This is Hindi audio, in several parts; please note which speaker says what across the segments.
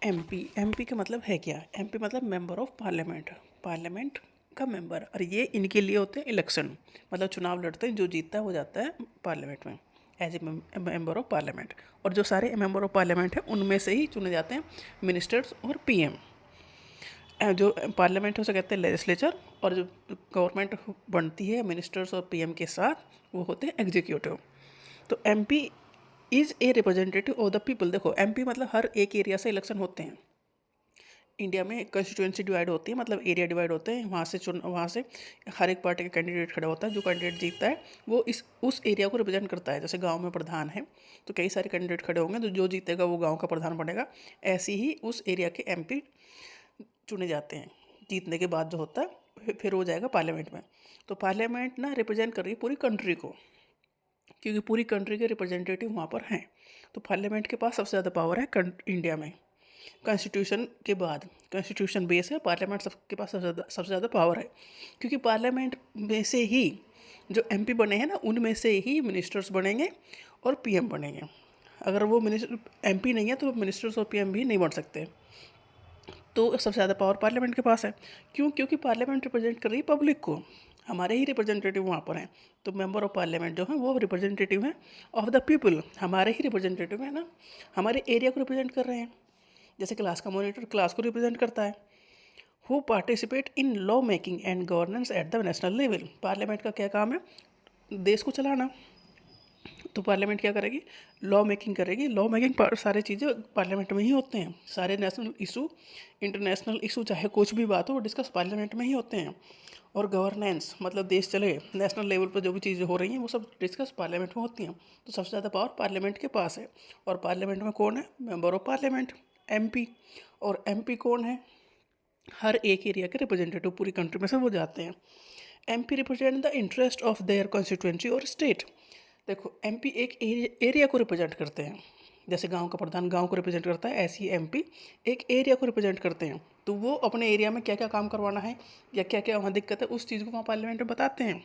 Speaker 1: एमपी का मतलब है क्या? एमपी मतलब मेंबर ऑफ पार्लियामेंट, पार्लियामेंट का मेंबर। और ये इनके लिए होते हैं इलेक्शन, मतलब चुनाव लड़ते हैं, जो जीतता है वो जाता है पार्लियामेंट में as a member of parliament. और जो सारे मेंबर ऑफ पार्लियामेंट हैं उनमें से ही चुने जाते हैं मिनिस्टर्स और पीएम। जो पार्लियामेंट है उसे कहते हैं लेजिस्लेचर, और जो गवर्नमेंट बनती है मिनिस्टर्स और पीएम के साथ वो होते हैं एग्जीक्यूटिव। तो MP is a representative of the people. देखो एमपी मतलब हर एक एरिया से इलेक्शन होते हैं। इंडिया में कंस्टिट्यूएंसी डिवाइड होती है, मतलब एरिया डिवाइड होते हैं, वहाँ से हर एक पार्टी का कैंडिडेट खड़ा होता है। जो कैंडिडेट जीतता है वो उस एरिया को रिप्रेजेंट करता है। जैसे गांव में प्रधान है तो कई सारे कैंडिडेट खड़े होंगे, तो जो जीतेगा वो गांव का प्रधान बनेगा। ऐसे ही उस एरिया के एमपी चुने जाते हैं जीतने के बाद। जो होता है फिर हो जाएगा पार्लियामेंट में। तो पार्लियामेंट ना रिप्रेजेंट कर रही है पूरी कंट्री को, क्योंकि पूरी कंट्री के रिप्रेजेंटेटिव वहाँ पर हैं। तो पार्लियामेंट के पास सबसे ज़्यादा पावर है इंडिया में। कॉन्स्टिट्यूशन के बाद कॉन्स्टिट्यूशन बेस है, पार्लियामेंट सबके पास सबसे ज़्यादा पावर है, क्योंकि पार्लियामेंट में से ही जो एमपी बने हैं ना उनमें से ही मिनिस्टर्स बनेंगे और पीएम बनेंगे। अगर वो एमपी नहीं है तो मिनिस्टर्स और पीएम भी नहीं बन सकते। तो सबसे ज़्यादा पावर पार्लियामेंट के पास है। क्यों? क्योंकि पार्लियामेंट रिप्रेजेंट कर रही है पब्लिक को, हमारे ही रिप्रेजेंटेटिव वहाँ पर हैं। तो मेंबर ऑफ पार्लियामेंट जो हैं वो रिप्रेजेंटेटिव हैं ऑफ द पीपल, हमारे ही रिप्रेजेंटेटिव हैं ना, हमारे एरिया को रिप्रेजेंट कर रहे हैं। जैसे क्लास का मॉनिटर क्लास को रिप्रेजेंट करता है। Who participate in law making and governance at the national level. Parliament का क्या काम है? देश को चलाना। तो पार्लियामेंट क्या करेगी? लॉ मेकिंग करेगी। लॉ मेकिंग सारी चीज़ें पार्लियामेंट में ही होते हैं। सारे नेशनल इशू, इंटरनेशनल इशू, चाहे कुछ भी बात हो वो डिस्कस पार्लियामेंट में ही होते हैं। और गवर्नेंस मतलब देश चले, नेशनल लेवल पर जो भी चीज़ें हो रही हैं वो सब डिस्कस पार्लियामेंट में होती हैं। तो सबसे ज़्यादा पावर पार्लियामेंट के पास है। और पार्लियामेंट में कौन है? Member of parliament, MP. और एमपी कौन है? हर एक एरिया के रिप्रेजेंटेटिव पूरी कंट्री में से वो जाते हैं। MP represent the interest of their constituency और स्टेट। देखो एमपी एक एरिया को रिप्रेजेंट करते हैं। जैसे गांव का प्रधान गांव को रिप्रेजेंट करता है, ऐसे ही एमपी एक एरिया को रिप्रेजेंट करते हैं। तो वो अपने एरिया में क्या क्या काम करवाना है या क्या क्या वहाँ दिक्कत है उस चीज़ को वहाँ पार्लियामेंट में बताते हैं।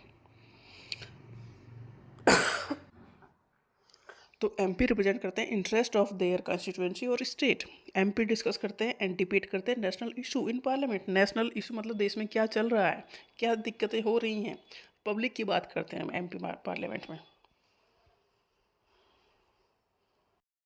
Speaker 1: तो एमपी रिप्रेजेंट करते हैं इंटरेस्ट ऑफ देयर कॉन्स्टिट्यूएंसी और स्टेट। एमपी डिस्कस करते हैं एंड डिबेट करते हैं national issue in parliament. National issue मतलब देश में क्या चल रहा है, क्या दिक्कतें हो रही हैं, पब्लिक की बात करते हैं एमपी पार्लियामेंट में।